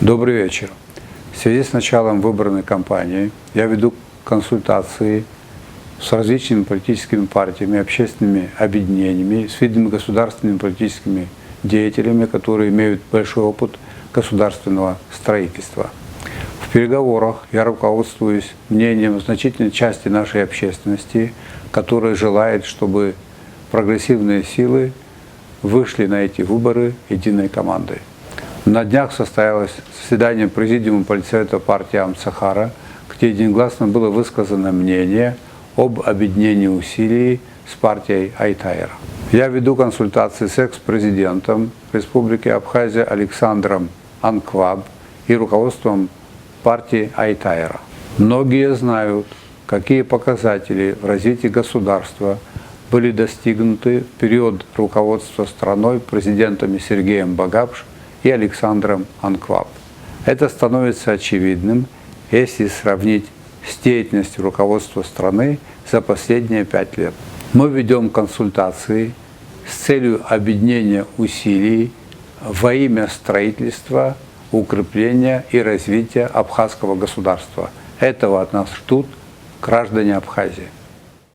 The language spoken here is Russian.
Добрый вечер. В связи с началом выборной кампании я веду консультации с различными политическими партиями, общественными объединениями, с видными государственными политическими деятелями, которые имеют большой опыт государственного строительства. В переговорах я руководствуюсь мнением значительной части нашей общественности, которая желает, чтобы прогрессивные силы вышли на эти выборы единой командой. На днях состоялось заседание Президиума Политсовета партии Ам-Сахара, где единогласно было высказано мнение об объединении усилий с партией Айтайра. Я веду консультации с экс-президентом Республики Абхазия Александром Анкваб и руководством партии Айтайра. Многие знают, какие показатели в развитии государства были достигнуты в период руководства страной президентами Сергеем Багапш и Александром Анкваб. Это становится очевидным, если сравнить с деятельностью руководства страны за последние 5 лет. Мы ведем консультации с целью объединения усилий во имя строительства, укрепления и развития абхазского государства. Этого от нас ждут граждане Абхазии.